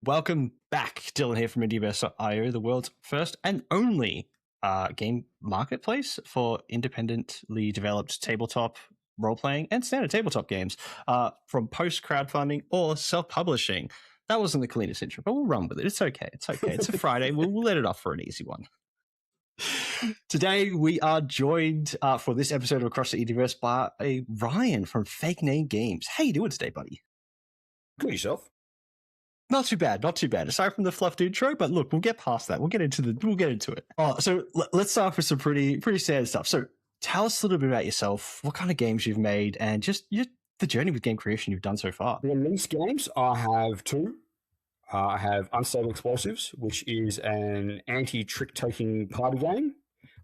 Welcome back. Dylan here from Indiverse.io, the world's first and only game marketplace for independently developed tabletop role-playing and standard tabletop games from post-crowdfunding or self-publishing. That wasn't the cleanest intro, but we'll run with it. It's okay. It's okay. It's a Friday. We'll let it off for an easy one. Today, we are joined for this episode of Across the Indiverse by Ryan from Fake Name Games. How you doing today, buddy? Good yourself. Not too bad, not too bad. Aside from the fluffed intro, but look, we'll get past that. We'll get into it. So let's start with some pretty standard stuff. So tell us a little bit about yourself, what kind of games you've made, and just the journey with game creation you've done so far. The release games, I have two. I have Unstable Explosives, which is an anti-trick-taking party game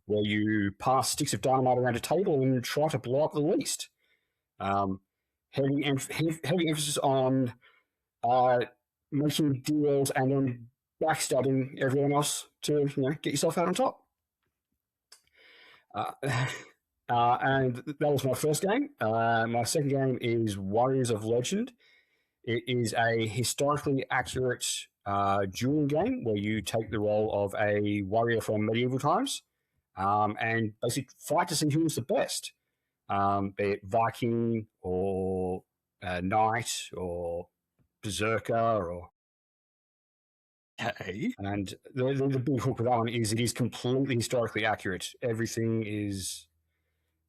where you pass sticks of dynamite around a table and try to blow up the least. Heavy emphasis on making deals and then backstabbing everyone else to get yourself out on top. And that was my first game. My second game is Warriors of Legend. It is a historically accurate dueling game where you take the role of a warrior from medieval times and basically fight to see who's the best, be it Viking or knight or berserker or. Okay. And the big hook with that one is it is completely historically accurate. Everything is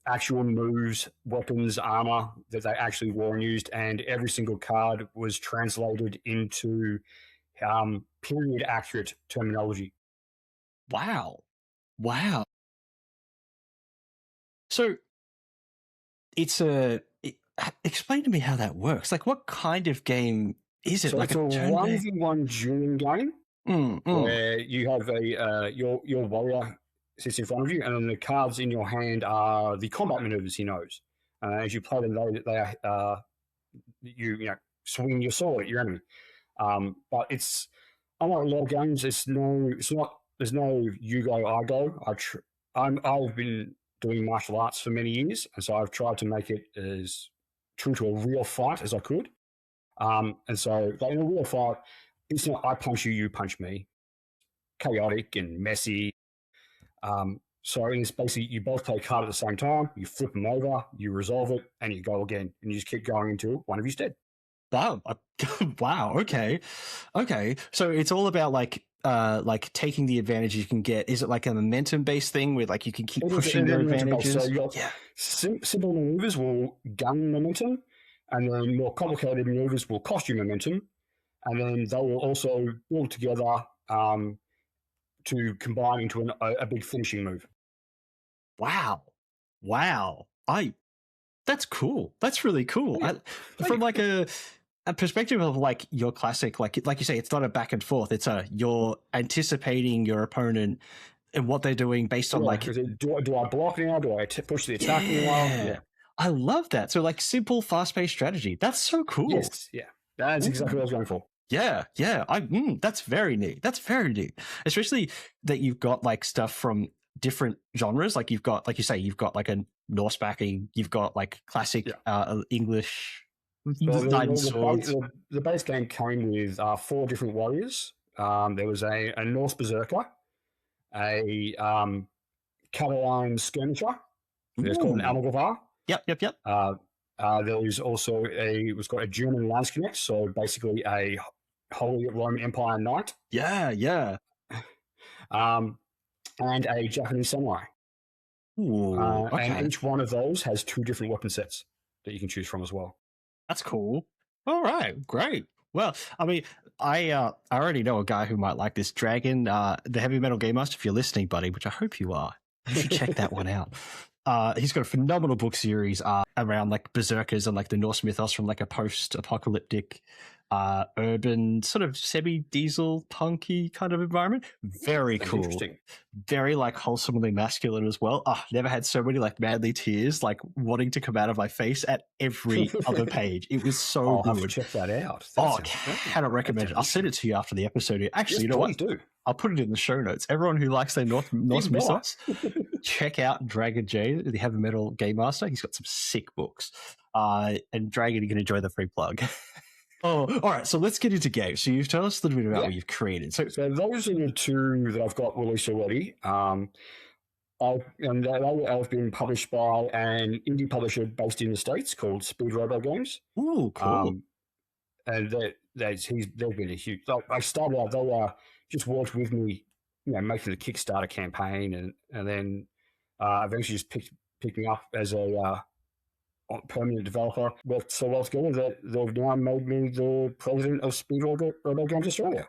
actual moves, weapons, armor that they actually wore and used, and every single card was translated into period accurate terminology. Wow. So it's explain to me how that works. Like, what kind of game is it? So like it's a 1v1 dueling game where you have your warrior sits in front of you, and then the cards in your hand are the combat maneuvers he knows. As you play them, they are you swinging your sword at your enemy. But it's unlike a lot of games. There's no you go, I go. I've been doing martial arts for many years, and so I've tried to make it as true to a real fight as I could. And so, like in a real fight, it's not I punch you, you punch me. Chaotic and messy. So it's basically you both play a card at the same time, you flip them over, you resolve it, and you go again. And you just keep going until one of you's dead. Wow. Okay. So it's all about like taking the advantage you can get. Is it like a momentum-based thing where like you can keep pushing your advantages? So simple maneuvers will gain momentum, and then more complicated maneuvers will cost you momentum, and then they will also build together to combine into a big finishing move. Wow. That's cool. That's really cool. Yeah. From like a perspective of like your classic, like you say, it's not a back and forth. It's you're anticipating your opponent and what they're doing based on like. Do I block now? Do I push the attack now? Yeah. I love that. So like simple, fast-paced strategy. That's so cool. Yes, yeah. That's exactly what I was going for. Yeah. That's very neat. Especially that you've got like stuff from different genres. Like you've got, like you say, you've got like a Norse backing. You've got like classic English knight and swords. The base game came with 4 different warriors. There was a Norse berserker, a Catalan skirmisher. It's called an Almogavar. Yep. There was also was got a German Landsknecht, so basically a Holy Roman Empire knight. Yeah. And a Japanese samurai. Ooh, okay. And each one of those has 2 different weapon sets that you can choose from as well. That's cool. All right, great. Well, I mean, I already know a guy who might like this. Dragon, the Heavy Metal Game Master, if you're listening, buddy, which I hope you are, you should check that one out. He's got a phenomenal book series around like berserkers and like the Norse mythos from like a post-apocalyptic urban sort of semi-diesel punky kind of environment. Very cool. Interesting. Very like wholesomely masculine as well. Never had so many like manly tears like wanting to come out of my face at every other page. It was so I'll good. have to check that out. Cannot recommend it. I'll send it to you after the episode. Actually, you know what? Do. I'll put it in the show notes. Everyone who likes their Norse mythos, check out Dragon J, the Heavy Metal Game Master. He's got some sick books. And Dragon, you can enjoy the free plug. Oh, all right. So let's get into games. So you've told us a little bit about what you've created. So those are the two that I've got released already. And they have been published by an indie publisher based in the States called Speed Robo Games. Ooh, cool. And they've been a huge. I started out, they just worked with me, making the Kickstarter campaign, and then eventually just picked me up as a permanent developer. But so what's good is that they've now made me the president of Speed Robo Games Australia.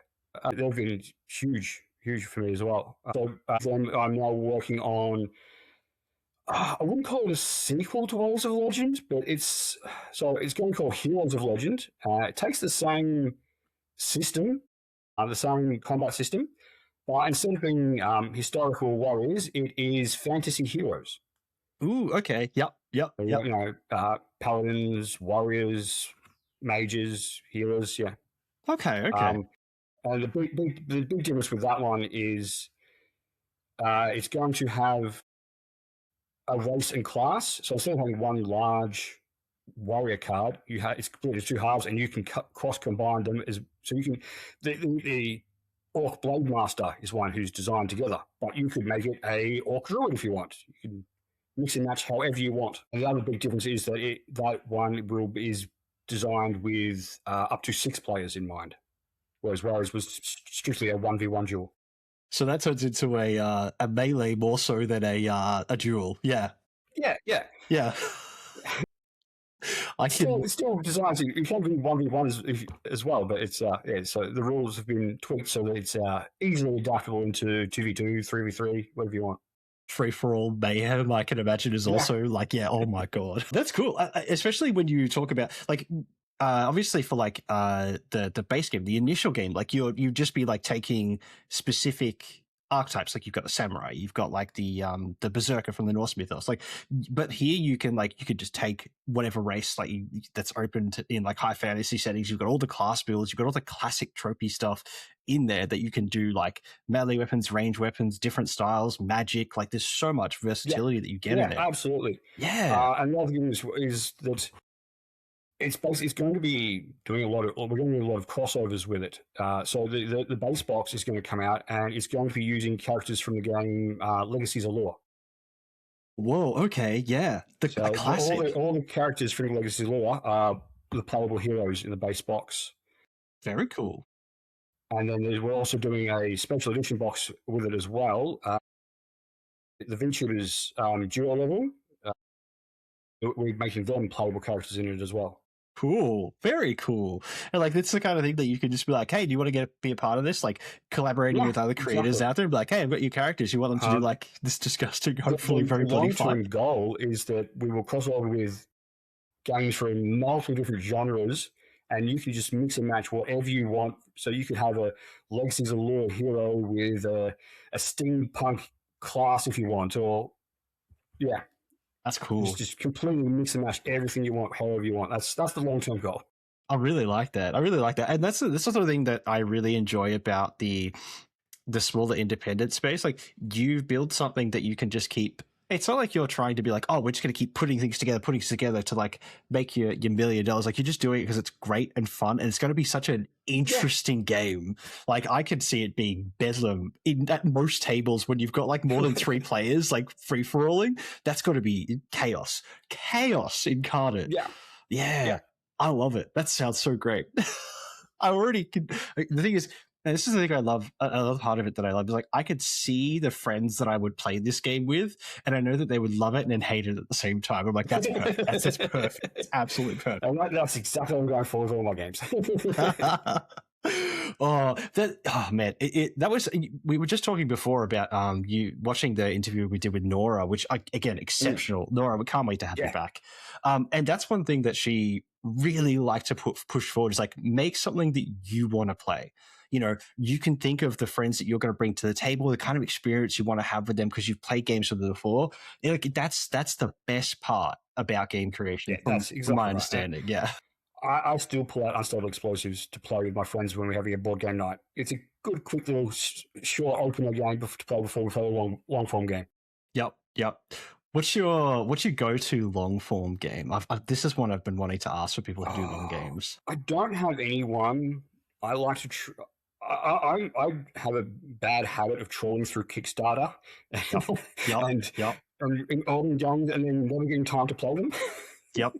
They've been huge for me as well. Then I'm now working on. I wouldn't call it a sequel to Worlds of Legend, but it's going to be called Heroes of Legend. It takes the same system, the same combat system, but instead of being historical warriors, it is fantasy heroes. Ooh, okay. Yep. Paladins, warriors, mages, healers. Yeah. Okay. And the big difference with that one is it's going to have a race and class. So instead of having one large warrior card, it's split into two halves, and you can cross combine them so you can. The Orc Blade Master is one who's designed together, but you could make it a Orc Druid if you want. You can mix and match however you want. And the other big difference is that that one is designed with up to 6 players in mind, whereas was strictly a 1v1 duel. So that turns into a melee more so than a duel. Yeah. It's still designed. You can do 1v1 as well, but it's so the rules have been tweaked so that it's easily adaptable into 2v2, 3v3, whatever you want. Free for all mayhem, I can imagine, is also oh my god, that's cool. Especially when you talk about obviously for the base game, the initial game, you'd just be taking specific archetypes. You've got the samurai, you've got the berserker from the Norse mythos. But here you could just take whatever race that's open in high fantasy settings. You've got all the class builds, you've got all the classic tropey stuff in there that you can do, melee weapons, range weapons, different styles, magic. There's so much versatility that you get in it. Absolutely. And the other thing is that it's going to be doing we're going to do a lot of crossovers with it. So the base box is going to come out, and it's going to be using characters from the game Legacies of Lore. Whoa, okay, yeah. The classic. All the characters from Legacies of Lore are the playable heroes in the base box. Very cool. And then we're also doing a special edition box with it as well. The VTubers duo level, we're making them playable characters in it as well. Cool. Very cool. And it's the kind of thing that you can just be hey, do you want to be a part of this? Collaborating with other creators out there and be hey, I've got your characters. You want them to do this disgusting, hopefully very bloody fun. The long-term goal is that we will cross over with games from multiple different genres, and you can just mix and match whatever you want. So you could have a Legacies of Lore hero with a steampunk class if you want, or that's cool. Just completely mix and match everything you want, however you want. That's the long-term goal. I really like that. And that's the sort of thing that I really enjoy about the smaller independent space. You build something that you can just keep. It's not like you're trying to be we're just going to keep putting things together to make your $1 million. You're just doing it because it's great and fun, and it's going to be such an interesting game. I could see it being bedlam at most tables when you've got more than 3 players, free for alling. That's got to be chaos incarnate. Yeah. I love it. That sounds so great. I already can. The thing is, and this is the thing I love. Another part of it that I love is I could see the friends that I would play this game with, and I know that they would love it and then hate it at the same time. I'm that's perfect. That's perfect. It's absolutely perfect. And that's exactly what I'm going for with all my games. Man, that was. We were just talking before about you watching the interview we did with Nora, which again exceptional. Nora, we can't wait to have you back. And that's one thing that she really liked to push forward is make something that you want to play. You can think of the friends that you're going to bring to the table, the kind of experience you want to have with them because you've played games with them before. That's the best part about game creation, from my understanding. Right. Yeah. I still pull out Unstable Explosives to play with my friends when we're having a board game night. It's a good, quick little short opener game to play before we play a long form game. Yep. What's your go-to long form game? This is one I've been wanting to ask for people who do long games. I don't have anyone. I like to. I have a bad habit of trawling through Kickstarter and ordering games and then never getting time to play them. Yep.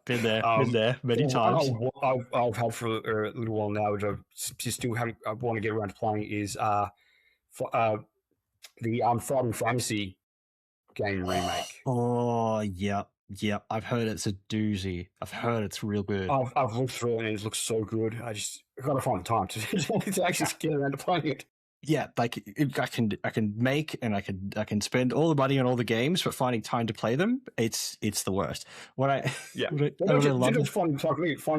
Been there many times. I've had for a little while now, which I still haven't. I want to get around to playing is the Final Fantasy game remake. Oh, yeah. I've heard it's a doozy. I've heard it's real good. I've looked through it and it looks so good. I got to find the time to actually get around to playing it. Yeah, like I can make and I can spend all the money on all the games, but finding time to play them, it's the worst. It's fun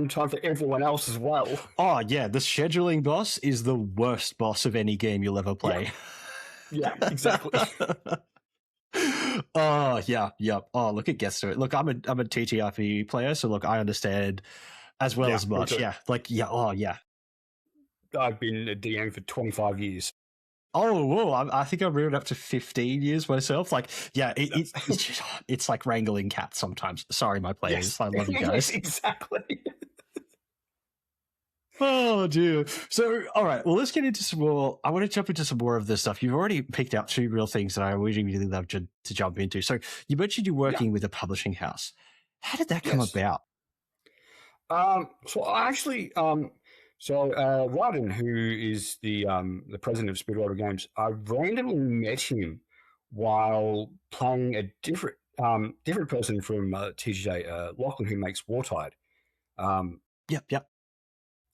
time for everyone else as well. Oh yeah, the scheduling boss is the worst boss of any game you'll ever play. Yeah exactly. Oh yeah. Oh look, it gets to it. Look, I'm a TTRPG player, so look, I understand as well as much. Yeah, like Oh yeah. I've been a DM for 25 years. Oh, whoa! I think I've reeled up to 15 years myself. Like, yeah, it's like wrangling cats sometimes. Sorry, my players. Yes. I love you guys. Yes, exactly. Oh dear. So, all right. Well, let's get into some more. I want to jump into some more of this stuff. You've already picked out two real things that I really love to jump into. So, you mentioned you're working with a publishing house. How did that come about? So I actually, Ryden, who is the president of Speedwater Games, I randomly met him while playing a different person from TGJ, Lachlan, who makes Wartide. Yep.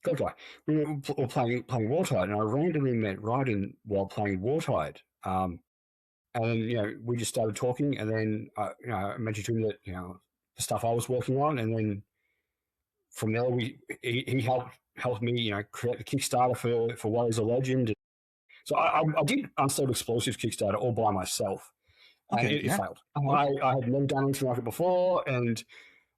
Good guy. We were playing Wartide, and I randomly met Ryden while playing Wartide. And we just started talking, and then I mentioned to him that the stuff I was working on, and then from there he helped me create the Kickstarter for Warriors of Legend. So I did Unstable Explosives Kickstarter all by myself, and it failed. I had never done anything like it before, and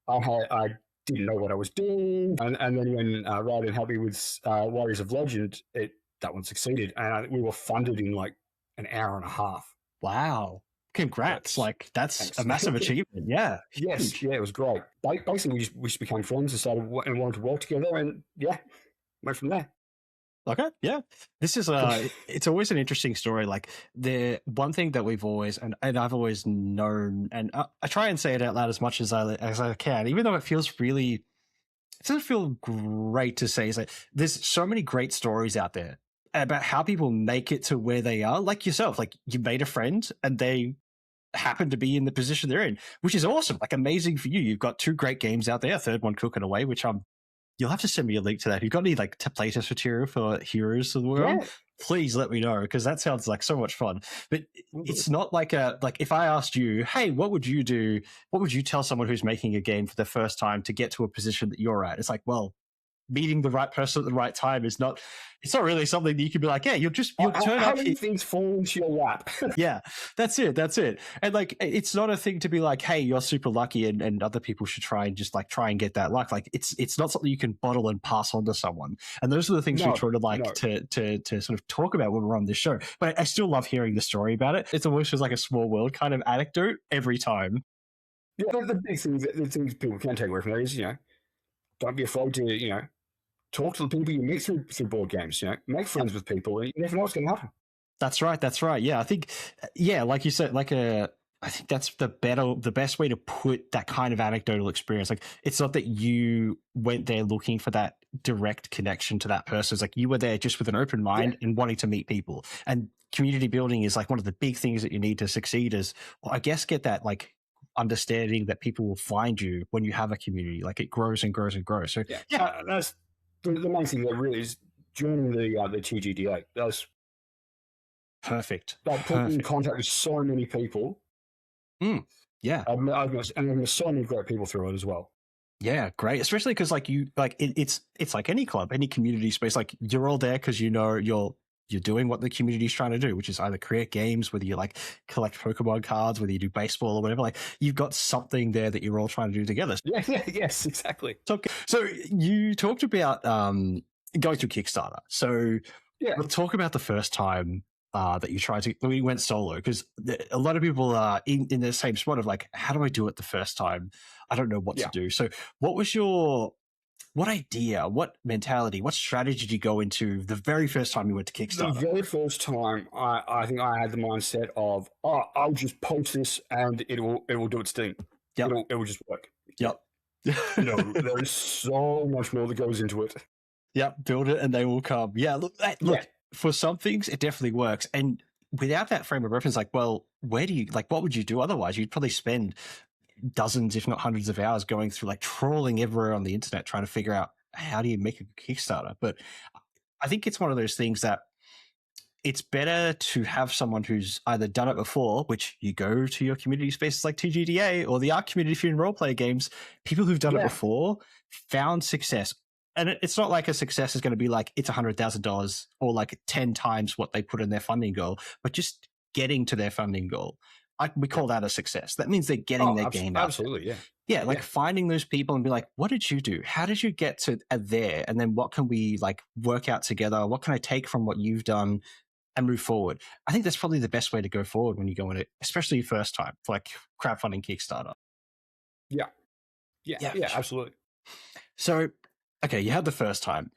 I didn't know what I was doing. And then when Ryden helped me with Warriors of Legend, that one succeeded, and we were funded in like an hour and a half. Wow. Congrats. That's a massive achievement. Yeah. Yes. Yeah, it was great. Basically, we just became friends and started and wanted to work together, and went from there. Okay. Yeah. This is it's always an interesting story. Like the one thing that we've always, and I've always known, and I try and say it out loud as much as I can, even though it doesn't feel great to say, is like there's so many great stories out there about how people make it to where they are, like yourself. Like you made a friend and they happen to be in the position they're in, which is awesome. Like amazing for you. You've got two great games out there, a third one cooking away, which you'll have to send me a link to that. If you've got any like playtest material for Heroes of the World, please let me know, because that sounds like so much fun. But it's not like if I asked you, hey, what would you do? What would you tell someone who's making a game for the first time to get to a position that you're at? It's like, well, meeting the right person at the right time it's not really something that you can be like, yeah, you'll turn up. Many things fall into your lap. Yeah, that's it. And like, it's not a thing to be like, hey, you're super lucky and other people should try and get that luck. Like it's not something you can bottle and pass on to someone. And those are the things we try to sort of talk about when we're on this show. But I still love hearing the story about it. It's almost just like a small world kind of anecdote every time. Yeah, the big things, the things people can take away from that is, don't be afraid to, talk to the people you meet through board games. Make friends with people, and you never know what's going to happen. That's right. Yeah, I think, like you said, I think that's the best way to put that kind of anecdotal experience. Like, it's not that you went there looking for that direct connection to that person. It's like you were there just with an open mind and wanting to meet people. And community building is like one of the big things that you need to succeed. Is, well, I guess, get that like understanding that people will find you when you have a community. Like it grows and grows and grows. So that's the main thing that really is joining the TGDA. That's perfect. That put in contact with so many people. Yeah, I've met so many great people through it as well. Yeah, great. Especially because it's like any club, any community space. Like you're all there because you're doing what the community is trying to do, which is either create games, whether you like collect Pokemon cards, whether you do baseball or whatever. Like you've got something there that you're all trying to do together. Yes, exactly. So you talked about going through Kickstarter. So let's talk about the first time that you tried to, when you went solo? Because a lot of people are in the same spot of like, how do I do it the first time? I don't know what to do. So what was what idea, what mentality, what strategy did you go into the very first time you went to Kickstarter? The very first time, I think I had the mindset of, I'll just post this and it will do its thing. Yep. It will just work. Yep. There is so much more that goes into it. Yep. Build it and they will come. Yeah. Look, for some things, it definitely works. And without that frame of reference, like, well, where do you, like, what would you do otherwise? You'd probably spend dozens, if not hundreds of hours going through, like, trawling everywhere on the internet, trying to figure out how do you make a Kickstarter. But I think it's one of those things that it's better to have someone who's either done it before, which you go to your community spaces like TGDA or the art community if you're in role-play games, people who've done it before, found success. And it's not like a success is going to be like it's $100,000 or like 10 times what they put in their funding goal, but just getting to their funding goal. We call that a success. That means they're getting their game out. Absolutely, yeah. Yeah, like finding those people and be like, what did you do? How did you get to there? And then what can we like work out together? What can I take from what you've done and move forward? I think that's probably the best way to go forward when you go in it, especially your first time, for like crowdfunding Kickstarter. Yeah, absolutely. So, okay, you had the first time.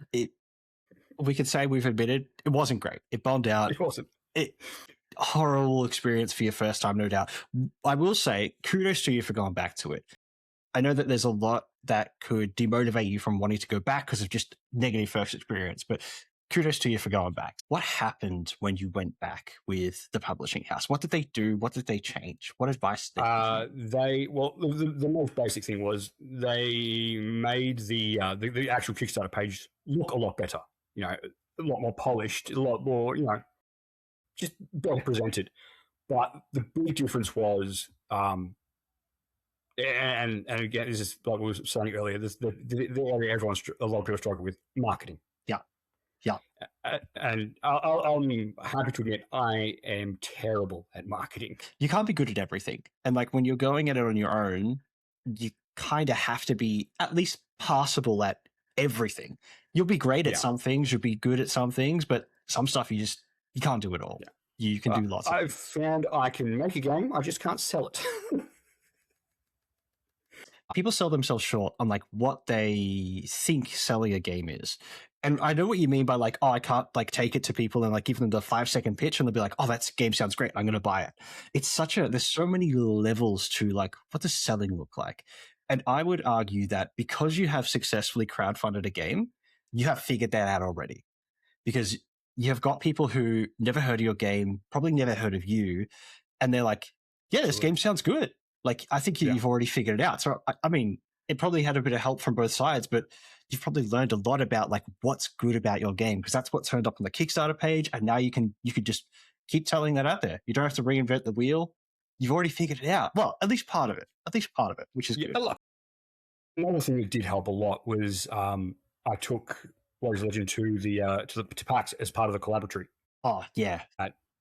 We could say we've admitted it wasn't great. It bombed out. It wasn't. Horrible experience for your first time, no doubt. I will say kudos to you for going back to it. I know that there's a lot that could demotivate you from wanting to go back because of just negative first experience, but kudos to you for going back. What happened when you went back with the publishing house? What did they do? What did they change? What advice did they give you? The most basic thing was they made the actual Kickstarter page look a lot better, a lot more polished, a lot more, just better presented. But the big difference was, and again, this is like we were saying earlier, the area a lot of people struggle with, marketing. Yeah. And I'm happy to admit I am terrible at marketing. You can't be good at everything. And like when you're going at it on your own, you kind of have to be at least passable at everything. You'll be great at some things, you'll be good at some things, but some stuff you can't do it all. Yeah. You can do lots of I've found I can make a game, I just can't sell it. People sell themselves short on like what they think selling a game is. And I know what you mean by like, I can't like take it to people and like give them the 5-second pitch and they'll be like, that game sounds great, I'm going to buy it. It's there's so many levels to like, what does selling look like? And I would argue that because you have successfully crowdfunded a game, you have figured that out already. Because you have got people who never heard of your game, probably never heard of you, and they're like, yeah, this game sounds good. Like, I think you've already figured it out. So, I mean, it probably had a bit of help from both sides, but you've probably learned a lot about like what's good about your game, because that's what turned up on the Kickstarter page. And now you could just keep telling that out there. You don't have to reinvent the wheel. You've already figured it out. Well, at least part of it, which is good. Another thing that did help a lot was I took Warriors Legend to PAX as part of the collaboratory. Oh, yeah.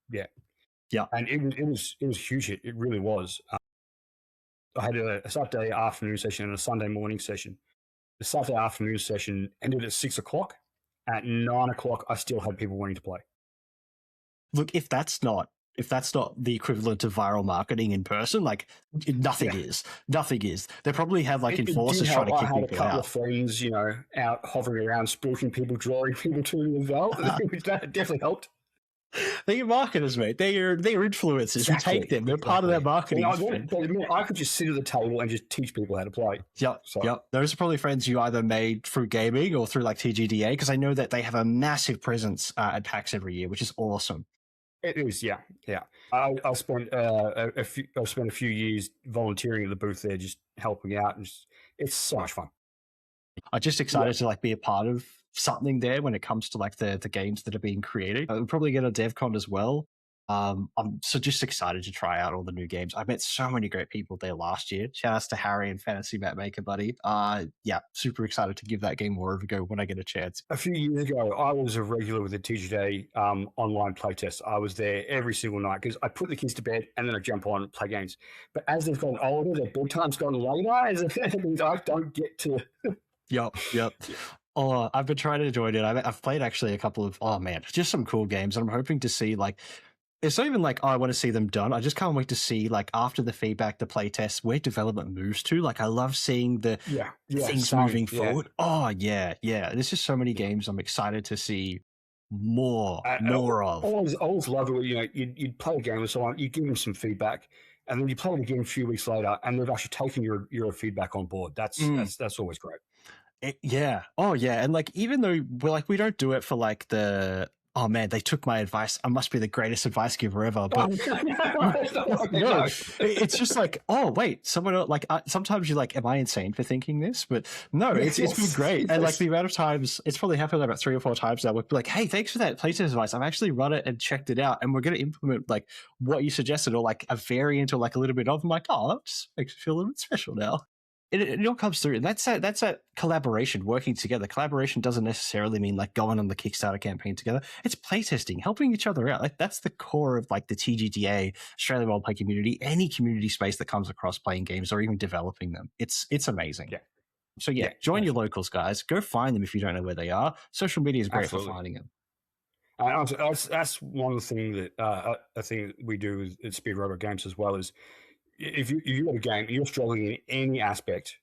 Yeah. And it was huge. It really was. I had a Saturday afternoon session and a Sunday morning session. The Saturday afternoon session ended at 6 o'clock. At 9 o'clock, I still had people wanting to play. Look, if that's not the equivalent of viral marketing in person, like nothing is. Nothing is. They probably have like enforcers trying to keep people out. I had a couple of friends, out hovering around, spooking people, drawing people to them as well. That definitely helped. They're marketers, mate. They're influencers. Exactly. You take them. They're part of that marketing. I could just sit at the table and just teach people how to play. Yep. Those are probably friends you either made through gaming or through like TGDA, because I know that they have a massive presence at PAX every year, which is awesome. It is, yeah. I spent a few years volunteering at the booth there, just helping out, and it's so much fun. I'm just excited to like be a part of something there when it comes to like the games that are being created. We'll probably get a DevCon as well. I'm so just excited to try out all the new games. I met so many great people there last year. Shout outs to Harry and Fantasy Mapmaker, buddy. Super excited to give that game more of a go when I get a chance. A few years ago, I was a regular with the TGDA online playtest. I was there every single night because I put the kids to bed and then I jump on and play games. But as they've gotten older, their bedtime's gotten later. I don't get to... Yep. Oh, I've been trying to join it. I've played actually a couple of, just some cool games. And I'm hoping to see like it's not even like, oh, I want to see them done. I just can't wait to see, like, after the feedback, the play tests, where development moves to. Like, I love seeing the things moving forward. Oh, yeah. There's just so many games I'm excited to see more of. I always love it. You know, you'd play a game with someone, you give them some feedback, and then you play it again a few weeks later, and they've actually taken your feedback on board. That's always great. Yeah. Oh, yeah. And like, even though we don't do it for like the, oh man, they took my advice, I must be the greatest advice giver ever. But no, it's just like, oh wait, someone else, like sometimes you're like, am I insane for thinking this? But no, it's been great. And like the amount of times, it's probably happened about 3 or 4 times now. We're like, hey, thanks for that playtest advice. I've actually run it and checked it out, and we're going to implement like what you suggested, or like a variant, or like a little bit of. I'm like, oh, that just makes me feel a little bit special now. It all comes through. And that's that collaboration, working together. Collaboration doesn't necessarily mean like going on the Kickstarter campaign together. It's playtesting, helping each other out. Like that's the core of like the TGDA, Australian Role Play community, any community space that comes across playing games or even developing them. It's amazing. Yeah. So join your locals, guys. Go find them if you don't know where they are. Social media is great for finding them. That's one of the things that I think we do at Speed Robot Games as well is, if you have a game, you're struggling in any aspect,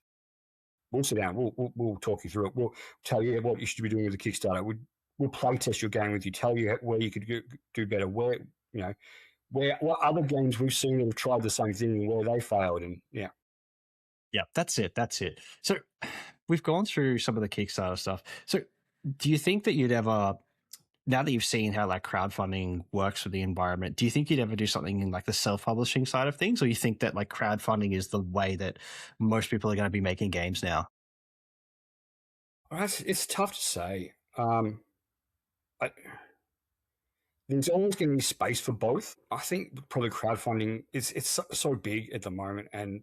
we'll sit down, we'll talk you through it. We'll tell you what you should be doing with the Kickstarter. We'll play test your game with you, tell you where you could do better, where what other games we've seen that have tried the same thing and where they failed, and yeah, that's it. So we've gone through some of the Kickstarter stuff. So do you think that you'd ever, now that you've seen how like crowdfunding works for the environment, do you think you'd ever do something in like the self-publishing side of things, or you think that like crowdfunding is the way that most people are going to be making games now? It's tough to say. There's always going to be space for both. I think probably crowdfunding it's so big at the moment, and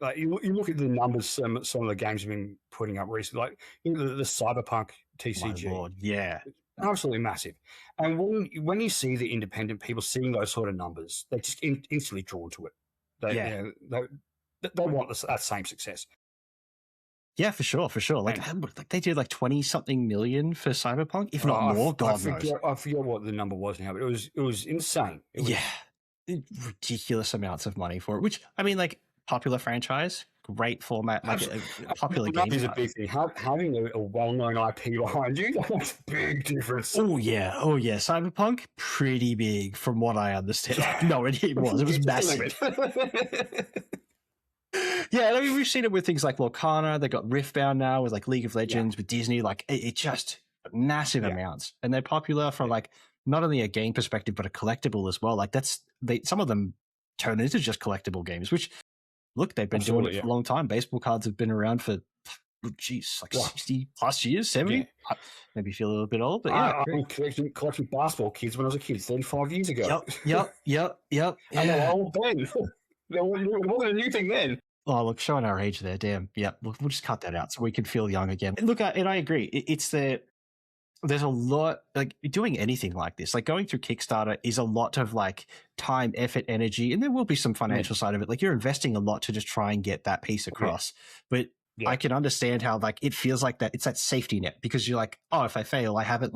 like you look at the numbers some of the games have been putting up recently, like the Cyberpunk TCG. My Lord, yeah. Absolutely massive. And when you see the independent people seeing those sort of numbers, they're just instantly drawn to it. They want that same success. Yeah, for sure. Like they did like 20-something million for Cyberpunk, if not more. God knows. I forget what the number was now, but it was insane. Ridiculous amounts of money for it. Which, I mean, like, popular franchise, great format, like a popular game. That is a big thing. Having a well-known IP behind you, that makes a big difference. Oh yeah. Cyberpunk, pretty big from what I understand. No, it was. It was massive. Yeah, I mean, we've seen it with things like Lorcana. They got Riftbound now with like League of Legends, with Disney. Like it just massive amounts, and they're popular from like not only a game perspective but a collectible as well. Like some of them turn into just collectible games, which. Look, they've been doing it for a long time. Baseball cards have been around for, 60 plus years, 70. Yeah. Maybe feel a little bit old, but yeah. I'm collecting basketball kids when I was a kid, 35 years ago. Yep. And they're old then. It wasn't a new thing then. Oh, look, showing our age there. Damn. Yeah, we'll just cut that out so we can feel young again. Look, and I agree. There's a lot, like doing anything like this, like going through Kickstarter is a lot of like time, effort, energy, and there will be some financial side of it. Like you're investing a lot to just try and get that piece across. But I can understand how like it feels like that. It's that safety net, because you're like, oh, if I fail, I haven't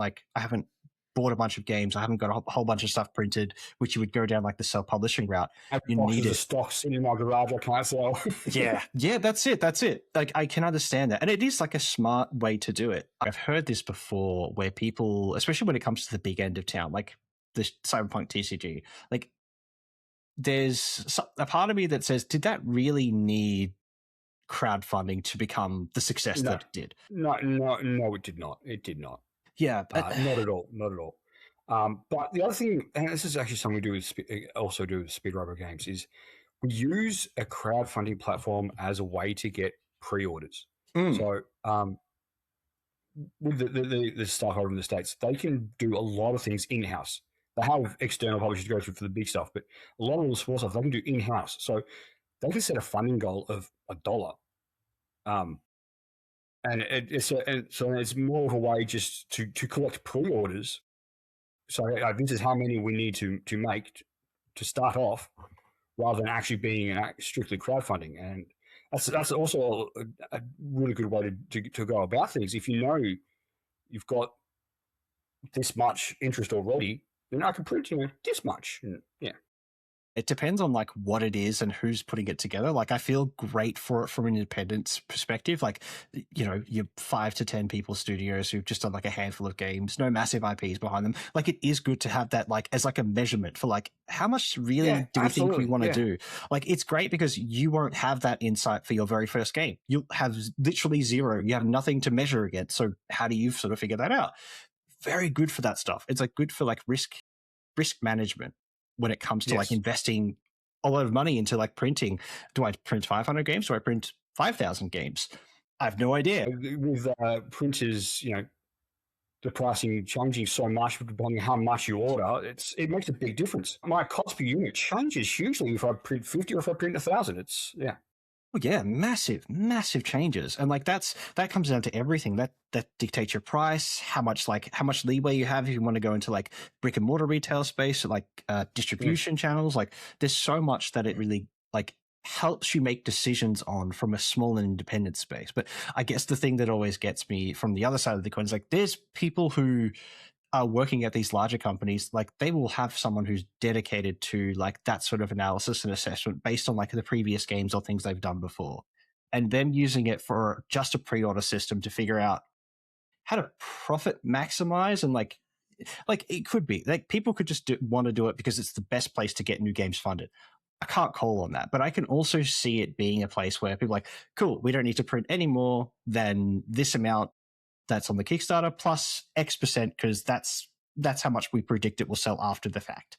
bought a bunch of games. I haven't got a whole bunch of stuff printed, which you would go down like the self-publishing route. You need it. Stocks in my garage I can't sell. yeah, that's it. Like I can understand that, and it is like a smart way to do it. I've heard this before, where people, especially when it comes to the big end of town, like the Cyberpunk TCG, like there's a part of me that says, did that really need crowdfunding to become the success that it did? No, it did not. It did not. Yeah, not at all. But the other thing, and this is actually something we also do with Speed Robot Games, is we use a crowdfunding platform as a way to get pre-orders. So with the stuff over in the States, they can do a lot of things in-house. They have external publishers to go through for the big stuff, but a lot of the small stuff they can do in-house. So they can set a funding goal of $1. And it's more of a way just to collect pre-orders. So this is how many we need to make to start off, rather than actually being strictly crowdfunding. And that's also a really good way to go about things. If you know you've got this much interest already, then I can print this much. And, yeah. It depends on like what it is and who's putting it together. Like I feel great for it from an independence perspective. Like, your 5 to 10 people studios who've just done like a handful of games, no massive IPs behind them. Like it is good to have that like as like a measurement for like how much really do we think we want to do? Like it's great because you won't have that insight for your very first game. You'll have literally zero. You have nothing to measure against. So how do you sort of figure that out? Very good for that stuff. It's like good for like risk management. When it comes to like investing a lot of money into like printing. Do I print 500 games? Do I print 5,000 games? I have no idea. With printers, the pricing changing so much depending on how much you order, it makes a big difference. My cost per unit changes hugely if I print 50 or if I print 1,000. Well, yeah, massive changes, and like that comes down to everything. That dictates your price, how much leeway you have if you want to go into like brick and mortar retail space, like distribution channels. Like there's so much that it really like helps you make decisions on from a small and independent space. But I guess the thing that always gets me from the other side of the coin is like there's people who are working at these larger companies, like they will have someone who's dedicated to like that sort of analysis and assessment based on like the previous games or things they've done before, and them using it for just a pre-order system to figure out how to profit maximize. And like it could be like people could just want to do it because it's the best place to get new games funded. I can't call on that, but I can also see it being a place where people are like, cool, we don't need to print any more than this amount that's on the Kickstarter plus X% because that's how much we predict it will sell after the fact.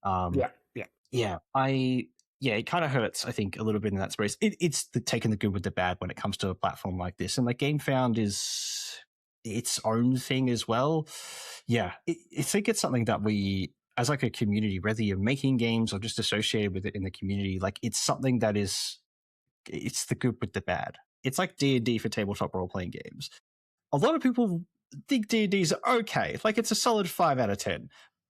It kind of hurts, I think, a little bit in that space. It's taking the good with the bad when it comes to a platform like this, and like GameFound is its own thing as well. Yeah, I think it's something that we, as like a community, whether you're making games or just associated with it in the community, like it's something that it's the good with the bad. It's like D&D for tabletop role-playing games. A lot of people think D&D's okay. Like it's a solid 5 out of 10,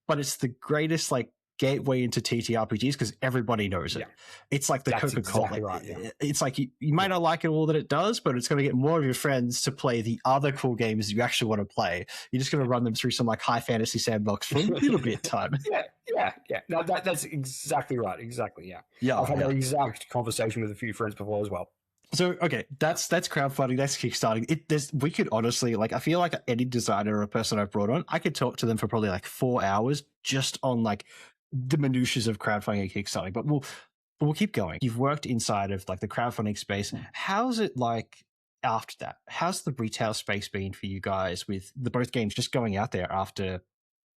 but it's the greatest like gateway into TTRPGs because everybody knows it. Yeah. It's like the Coca-Cola. Exactly right, yeah. It's like you might not like it all that it does, but it's going to get more of your friends to play the other cool games you actually want to play. You're just going to run them through some like high fantasy sandbox for a little bit of time. Yeah. No, that's exactly right. Exactly. Yeah. I've had that exact conversation with a few friends before as well. So, okay, that's crowdfunding, that's Kickstarting. We could honestly, like, I feel like any designer or a person I've brought on, I could talk to them for probably like 4 hours just on like the minutiae of crowdfunding and Kickstarting, but we'll keep going. You've worked inside of like the crowdfunding space. How's it like after that? How's the retail space been for you guys with the both games just going out there after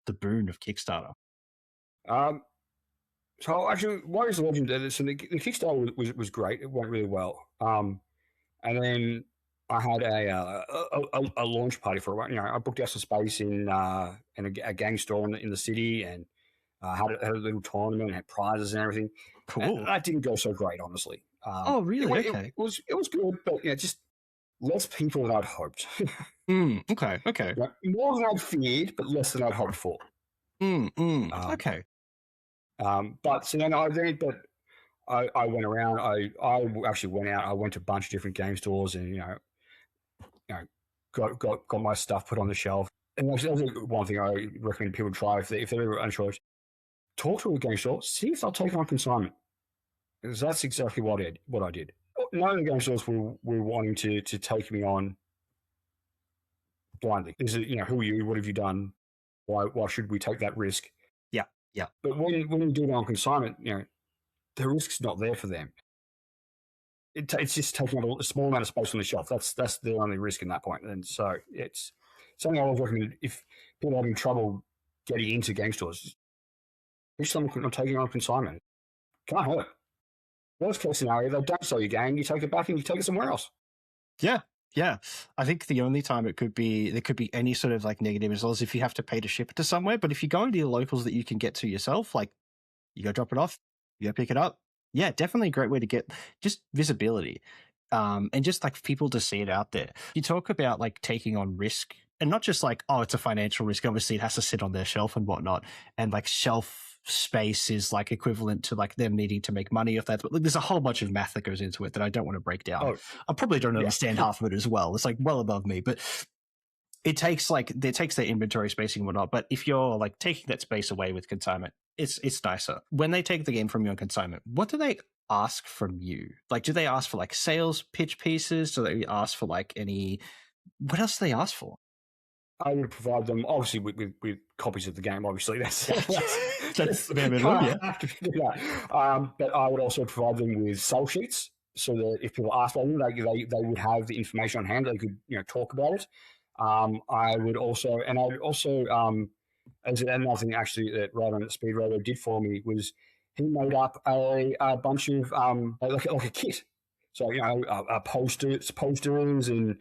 the boon of Kickstarter? So actually, Warriors of Legend, so the Kickstarter was great. It went really well. And then I had a launch party for it. I booked out some space in a gang store in the city, and had a little tournament, and had prizes and everything. Cool. And that didn't go so great, honestly. Oh, really? Okay. It was good, but just less people than I'd hoped. Okay. More than I'd feared, but less than I'd hoped for. Okay. But so then I went around. I actually went out. I went to a bunch of different game stores, and got my stuff put on the shelf. And that's one thing I recommend people try if they're ever unsure. Talk to a game store, see if they'll take it on consignment, because that's exactly what I did. None of the game stores were wanting to take me on blindly. This is who are you? What have you done? Why should we take that risk? Yeah. But when you do it on consignment, the risk's not there for them. It's just taking up a small amount of space on the shelf. That's the only risk in that point. And so it's something I always recommend if people are having trouble getting into game stores. If someone taking it on consignment, can't hurt. Worst case scenario, they don't sell your game, you take it back and you take it somewhere else. Yeah. I think the only time there could be any sort of like negative as well as if you have to pay to ship it to somewhere. But if you go into the locals that you can get to yourself, like you go drop it off, you go pick it up. Yeah, definitely a great way to get just visibility. And just like people to see it out there. You talk about like taking on risk and not just like, oh, it's a financial risk. Obviously it has to sit on their shelf and whatnot. And like shelf space is like equivalent to like them needing to make money off that. But like, there's a whole bunch of math that goes into it that I don't want to break down. I probably don't understand half of it as well. It's like well above me, but it takes their inventory spacing and whatnot. But if you're like taking that space away with consignment, it's nicer. When they take the game from you on consignment, what do they ask from you? Like, do they ask for like sales pitch pieces? Do they ask for like any? What else do they ask for? I would provide them, obviously, with copies of the game. Obviously, that's the bare minimum, yeah. But I would also provide them with sell sheets, so that if people ask about them, they would have the information on hand. They could talk about it. I would also, as another thing actually that Rowan at Speed Radio did for me was he made up a bunch of like a kit. So posters and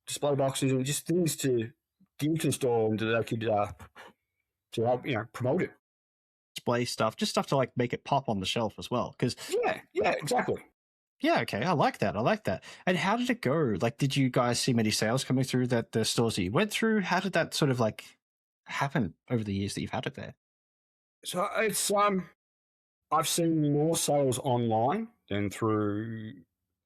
display boxes and just things to give to the store and that they could to help promote it. Display stuff, just stuff to like make it pop on the shelf as well. Because yeah, exactly. Yeah, okay, I like that. And how did it go? Like, did you guys see many sales coming through that the stores that you went through? How did that sort of like happen over the years that you've had it there? So it's I've seen more sales online than through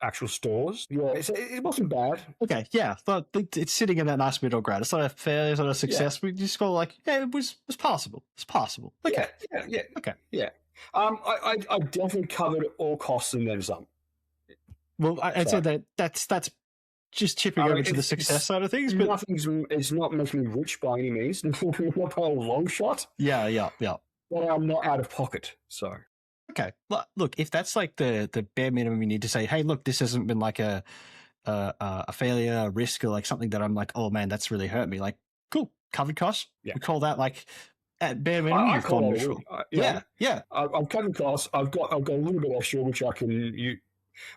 actual stores. Yeah, it wasn't bad. Okay, yeah, but it's sitting in that nice middle ground. It's not a failure, it's not a success. We just go like, yeah, it was possible. It's possible. Okay, yeah. Okay, yeah. I definitely covered all costs and then some. Well, I'd say that's just chipping over to the success side of things. But it's not making me rich by any means, not by a long shot. Yeah. But I'm not out of pocket, so. Okay, well, look, if that's like the bare minimum you need to say, hey, look, this hasn't been like a failure, a risk, or like something that I'm like, oh man, that's really hurt me. Like, cool, covered costs. Yeah. We call that like at bare minimum. I call it neutral. Yeah. I've covered costs. I've got a little bit extra which I can use.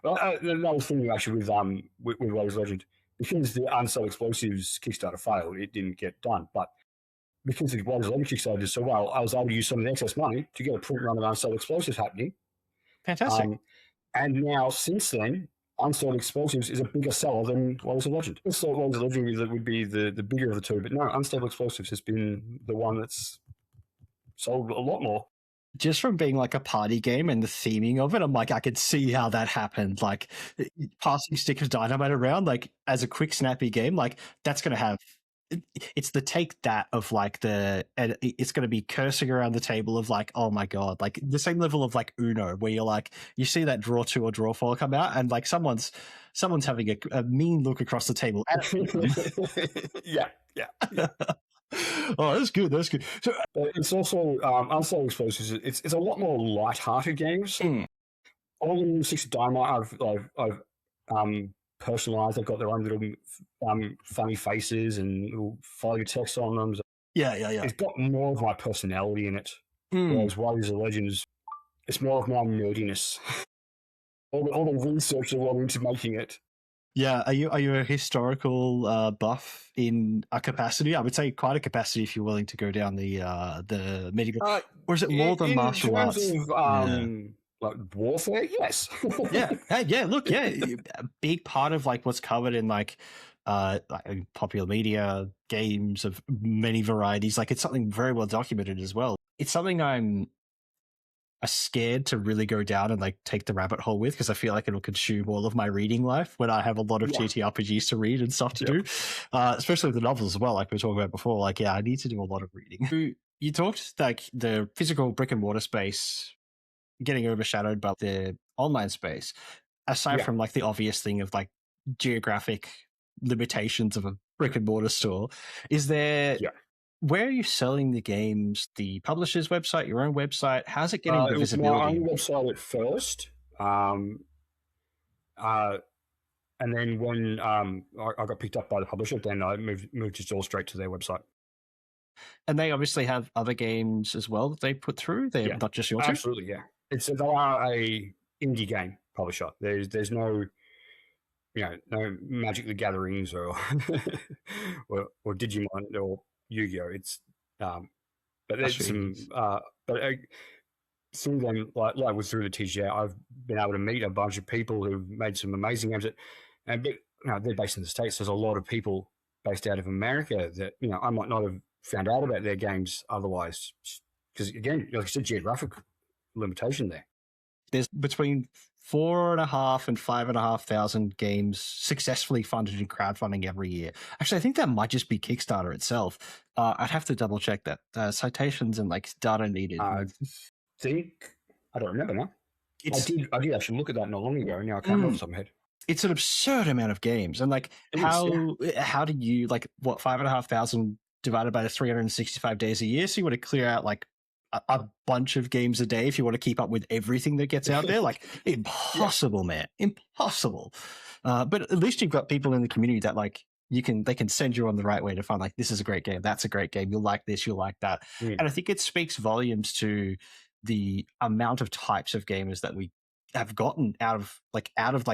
Well, another thing actually with Rose Legend, because the Unsold Explosives Kickstarter failed, it didn't get done. But because the Rose Legend Kickstarter did so well, I was able to use some of the excess money to get a print run of Unsold Explosives happening. Fantastic. And now, since then, Unsold Explosives is a bigger seller than Rose Legend. I thought Rose Legend would be the bigger of the two, but no, Unstable Explosives has been the one that's sold a lot more. Just from being like a party game and the theming of it, I'm like, I could see how that happened. Like passing stick of dynamite around, like as a quick snappy game, like that's going to have, it's the take that of like it's going to be cursing around the table of like, oh my God, like the same level of like Uno where you're like, you see that draw 2 or draw 4 come out and like someone's having a mean look across the table. Yeah. Oh, that's good. So it's also Unsold Explosives. It's a lot more light-hearted games. All the 6 Dynamite I've personalized. They've got their own little funny faces and little fire text on them. Yeah. It's got more of my personality in it. Whereas Warriors of Legends, it's more of my nerdiness. all the research that went into making it. Yeah, are you a historical buff in a capacity? I would say quite a capacity if you're willing to go down the medieval, or is it more than martial arts? Like warfare, yes. Look, a big part of like what's covered in like popular media, games of many varieties. Like it's something very well documented as well. It's something I'm scared to really go down and like take the rabbit hole with because I feel like it'll consume all of my reading life when I have a lot of TTRPGs to read and stuff to do, especially with the novels as well. Like we were talking about before, like I need to do a lot of reading. You talked like the physical brick and mortar space getting overshadowed by the online space. Aside from like the obvious thing of like geographic limitations of a brick and mortar store, is there? Where are you selling the games? The publisher's website, your own website? How's it getting the visibility? It was my own website at first. And then when I got picked up by the publisher, then I moved it all straight to their website. And they obviously have other games as well that they put through. They're not just your two? Absolutely, yeah. They are a indie game publisher. There's no no Magic the Gatherings or or Digimon or Yu-Gi-Oh! It's but there's some but through them like with through the TGA, I've been able to meet a bunch of people who've made some amazing games and they're based in the States. There's a lot of people based out of America that I might not have found out about their games otherwise because again, like I said, geographic limitation there. There's between 4,500 and 5,500 games successfully funded in crowdfunding every year. Actually, I think that might just be Kickstarter itself. I'd have to double check that. Citations and like data needed. I don't remember now. I did actually look at that not long ago. Now I can't remember off the top of my head. It's an absurd amount of games, and like how do you like what 5,500 divided by the 365 days a year? So you want to clear out like a bunch of games a day if you want to keep up with everything that gets out there. Like impossible, man, impossible. But at least you've got people in the community that like they can send you on the right way to find like this is a great game, that's a great game, you'll like this, you'll like that. And I think it speaks volumes to the amount of types of gamers that we have gotten out of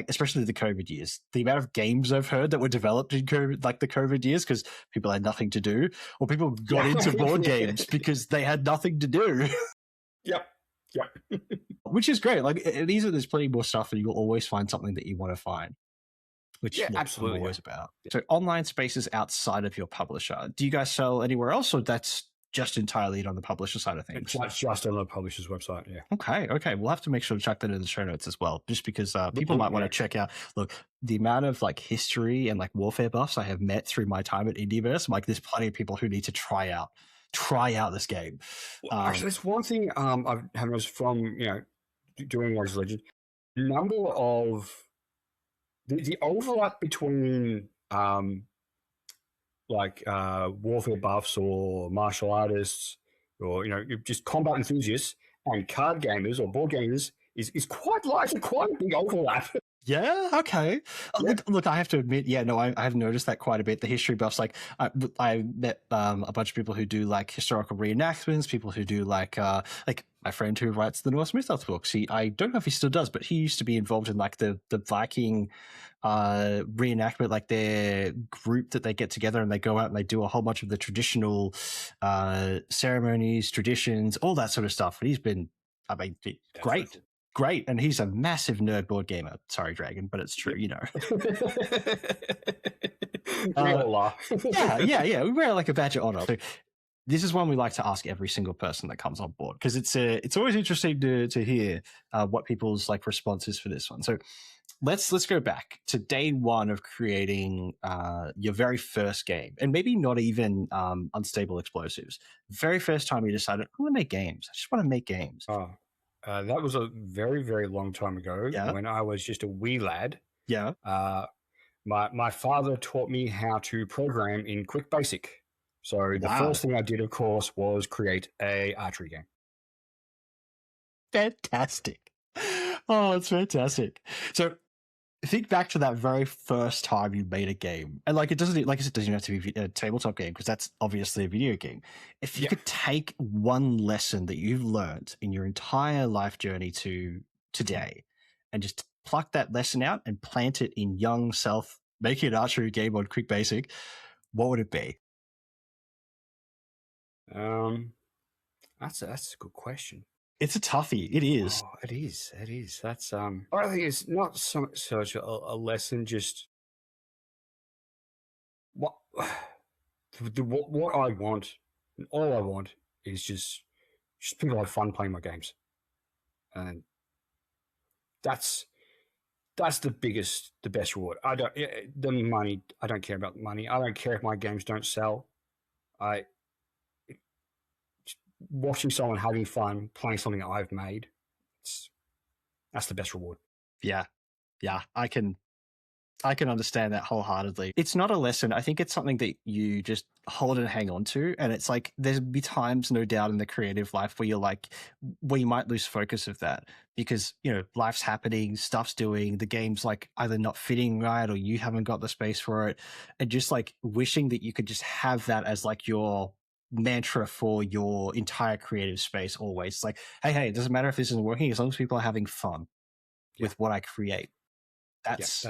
especially the COVID years. The amount of games I've heard that were developed in COVID, like the COVID years, because people had nothing to do, or people got into board games because they had nothing to do. Yep. Which is great. Like there's plenty more stuff, and you'll always find something that you want to find. Which absolutely I'm always about. So online spaces outside of your publisher. Do you guys sell anywhere else, or that's just entirely on the publisher side of things? It's just on the publisher's website, yeah. Okay. We'll have to make sure to chuck that in the show notes as well, just because people might want to check out. Look, the amount of like history and like warfare buffs I have met through my time at Indiverse, like there's plenty of people who need to try out this game. Actually, that's one thing I've noticed from doing Warriors Legend. Number of the overlap between warfare buffs or martial artists or just combat enthusiasts and card gamers or board gamers is quite large and quite a big overlap. Yeah. Okay. Yeah. Look, I have to admit, I have noticed that quite a bit. The history buffs, like I met a bunch of people who do like historical reenactments, people who do like my friend who writes the Norse Mythos books. I don't know if he still does, but he used to be involved in like the Viking reenactment, like their group that they get together and they go out and they do a whole bunch of the traditional ceremonies, traditions, all that sort of stuff. And he's been, great, and he's a massive nerd board gamer. Sorry, Dragon, but it's true, Yeah. We wear like a badge of honor. So this is one we like to ask every single person that comes on board, because it's always interesting to hear what people's like response is for this one. So let's go back to day one of creating your very first game, and maybe not even Unstable Explosives. Very first time you decided, I want to make games. I just want to make games. That was a very, very long time ago when I was just a wee lad. Yeah. My father taught me how to program in Quick Basic. So the first thing I did, of course, was create a archery game. Fantastic. Oh, it's fantastic. So think back to that very first time you made a game. And like, it doesn't, like I said, it doesn't have to be a tabletop game, because that's obviously a video game. If you could take one lesson that you've learned in your entire life journey to today and just pluck that lesson out and plant it in young self, making an archery game on Quick Basic, what would it be? That's a good question. It's a toughie. It is. Oh, it is. That's I think it's not so much a lesson. Just what I want, and all I want is just people have fun playing my games, and that's the best reward. The money. I don't care about the money. I don't care if my games don't sell. Watching someone having fun playing something that I've made, that's the best reward. Yeah, I can understand that wholeheartedly. It's not a lesson. I think it's something that you just hold and hang on to. And it's like, there'll be times, no doubt, in the creative life where you might lose focus of that, because, life's happening, stuff's doing, the game's like either not fitting right, or you haven't got the space for it. And just like wishing that you could just have that as like your mantra for your entire creative space always. It's like, hey, it doesn't matter if this isn't working, as long as people are having fun with what I create. That's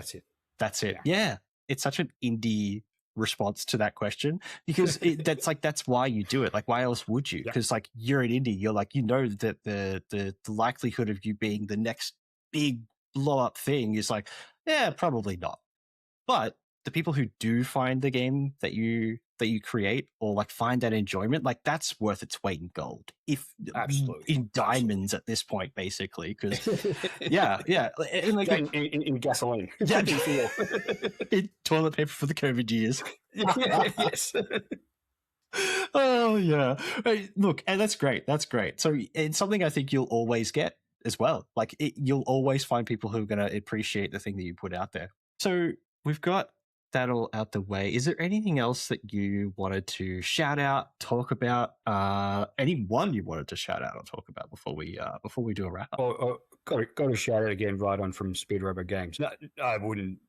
it. Yeah. It's such an indie response to that question, because that's why you do it. Like, why else would you? Because like, you're an indie, you're like, that the likelihood of you being the next big blow up thing is like, probably not. But the people who do find the game that you that you create or like find that enjoyment, like that's worth its weight in gold, if Absolutely. in diamonds at this point, basically. Because and like in gasoline, in toilet paper for the COVID years. Yes. Oh yeah. Hey, look, and that's great. That's great. So it's something I think you'll always get as well. Like you'll always find people who are going to appreciate the thing that you put out there. So we've got that all out the way. Is there anything else that you wanted to shout out, talk about? Anyone you wanted to shout out or talk about before we do a wrap up? Got to shout out again, right on from Speed Robo Games. No, I wouldn't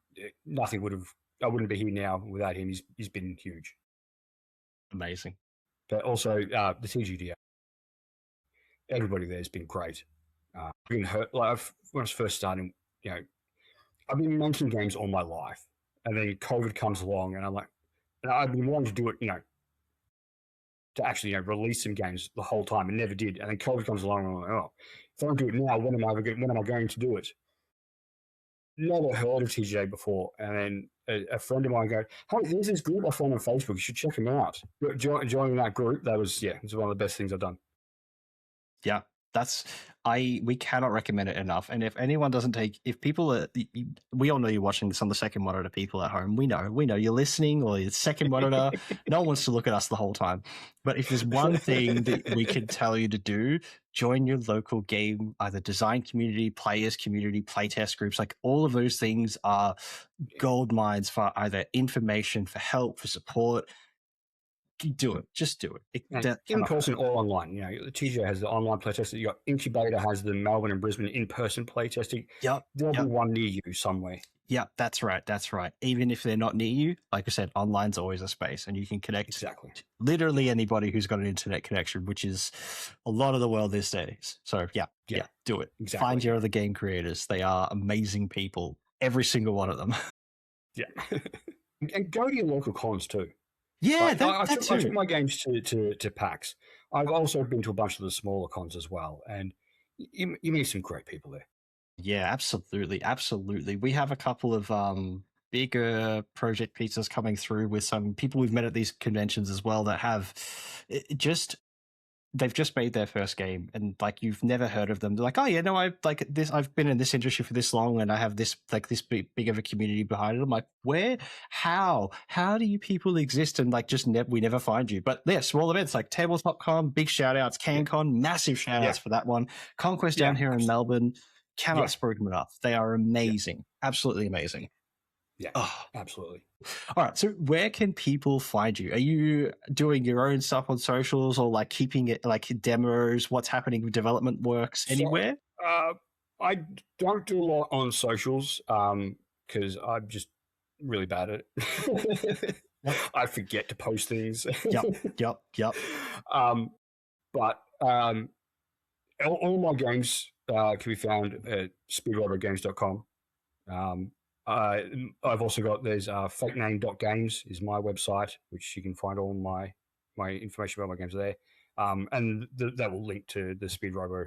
be here now without him. He's been huge. Amazing. But also the TGDA. Everybody there's been great. Been hurt. Like when I was first starting, I've been making games all my life, and then COVID comes along, and I'm like, I've been wanting to do it, to actually release some games the whole time, and never did. And then COVID comes along, and I'm like, oh, if I don't do it now, when am I going to do it? Never heard of TGA before, and then a friend of mine goes, "Hey, there's this group I found on Facebook. You should check them out." Joining that group, it's one of the best things I've done. Yeah, we cannot recommend it enough. And if anyone doesn't if people are, we all know you're watching this on the second monitor, people at home, we know you're listening, or your second monitor. No one wants to look at us the whole time. But if there's one thing that we can tell you to do, join your local game, either design community, players community, playtest groups. Like all of those things are gold mines for either information, for help, for support. Do it. Just do it. In person or online. The TGA has the online playtesting. You got Incubator has the Melbourne and Brisbane in-person playtesting. Yep. There'll be one near you somewhere. Yeah, that's right. Even if they're not near you, like I said, online's always a space, and you can connect exactly literally anybody who's got an internet connection, which is a lot of the world these days. So yeah, do it. Exactly. Find your other game creators. They are amazing people, every single one of them. Yeah. And go to your local cons too. Yeah, I took my games to PAX. I've also been to a bunch of the smaller cons as well, and you meet some great people there. Yeah, absolutely. We have a couple of bigger project pieces coming through with some people we've met at these conventions as well that have they've just made their first game, and like you've never heard of them. They're like, oh yeah, no, I've been in this industry for this long, and I have this big of a community behind it. I'm like, where, how do you people exist? And like we never find you. But yeah, small events like Tabletop.com, big shout outs, CanCon, massive shout outs for that one. Conquest down here in Melbourne, cannot speak them enough. They are amazing, absolutely amazing. Yeah, absolutely. All right. So where can people find you? Are you doing your own stuff on socials, or like keeping it like demos, what's happening with development works anywhere? I don't do a lot on socials because I'm just really bad at it. I forget to post things. Yep. But all my games can be found at speedrobogames.com. I've also got fakename.games is my website, which you can find all my information about my games there. And that will link to the Speed Robo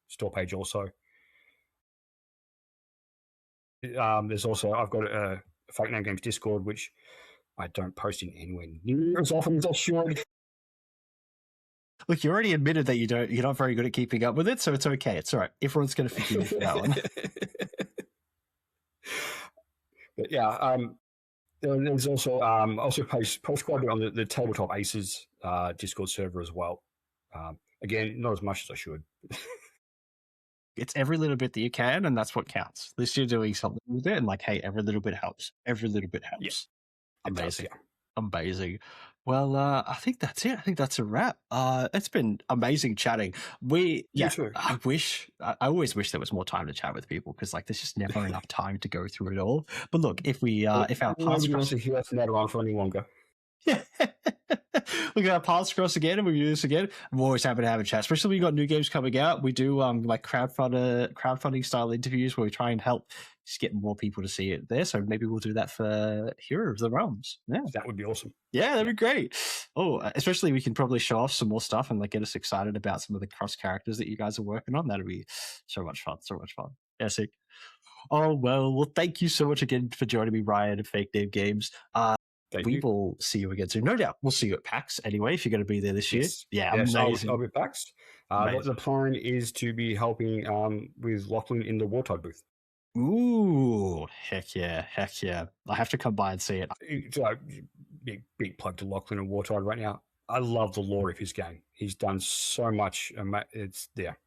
store page also. There's also, I've got a Fake Name Games Discord, which I don't post in anywhere near as often as I should. Look, you already admitted that you're not very good at keeping up with it, so it's okay. It's all right. Everyone's going to forgive you for that one. But yeah, there's also also post quite a bit on the Tabletop Aces Discord server as well. Again, not as much as I should. It's every little bit that you can, and that's what counts. At least you're doing something with it, and like, hey, every little bit helps. Every little bit helps. Yeah. Amazing. Does, Amazing. Well, I think that's it. I think that's a wrap. It's been amazing chatting. You too. I always wish there was more time to chat with people, because like there's just never enough time to go through it all. But look, if our paths wants to hear us never on for any longer. Yeah. Look, our paths cross again, and we do this again. I'm always happy to have a chat, especially when we got new games coming out. We do like crowdfunding style interviews where we try and help just get more people to see it there. So maybe we'll do that for Hero of the Realms. Yeah, that would be awesome. Yeah, that'd be great. Oh, especially we can probably show off some more stuff and like get us excited about some of the cross characters that you guys are working on. That'd be so much fun. Yeah, sick. Oh well, thank you so much again for joining me, Ryan, at Fake Name Games. we will see you again soon. No doubt we'll see you at PAX anyway, if you're going to be there this year. Yeah, yes, amazing. I'll be at PAX. The plan is to be helping with Lachlan in the Wartide booth. Ooh, heck yeah. I have to come by and see it. So, big plug to Lachlan and Wartide right now. I love the lore of his game. He's done so much. It's there.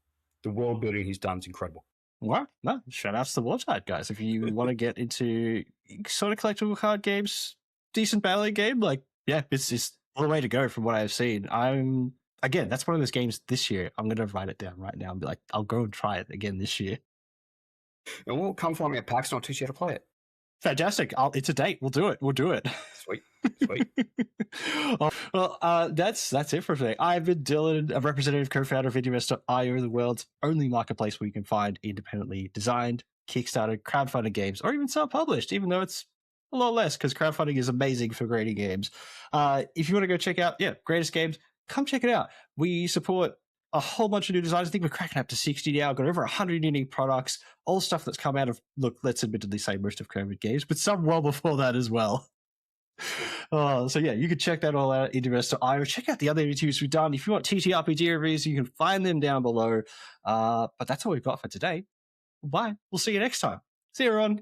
The world building he's done is incredible. Well, no, shout outs to Wartide, guys. If you want to get into sort of collectible card games, decent battling game, like, yeah, it's the way to go from what I've seen. Again, that's one of those games this year. I'm going to write it down right now and be like, I'll go and try it again this year. And we'll come find me at PAX and I'll teach you how to play it. Fantastic. It's a date. We'll do it. Sweet. Well, that's it for today. I've been Dylan, a representative co-founder of Indiverse.io, the world's only marketplace where you can find independently designed, Kickstarter, crowdfunding games, or even self-published, even though it's a lot less because crowdfunding is amazing for grading games. If you want to go check out, greatest games, come check it out. We support a whole bunch of new designs. I think we're cracking up to 60 now. Got over 100 unique products, all stuff that's come out of, look, let's admittedly say most of COVID games, but some well before that as well. So yeah, you can check that all out at Indiverse.io. Check out the other interviews we've done. If you want TTRPG reviews, you can find them down below. But that's all we've got for today. Bye. We'll see you next time. See you, everyone.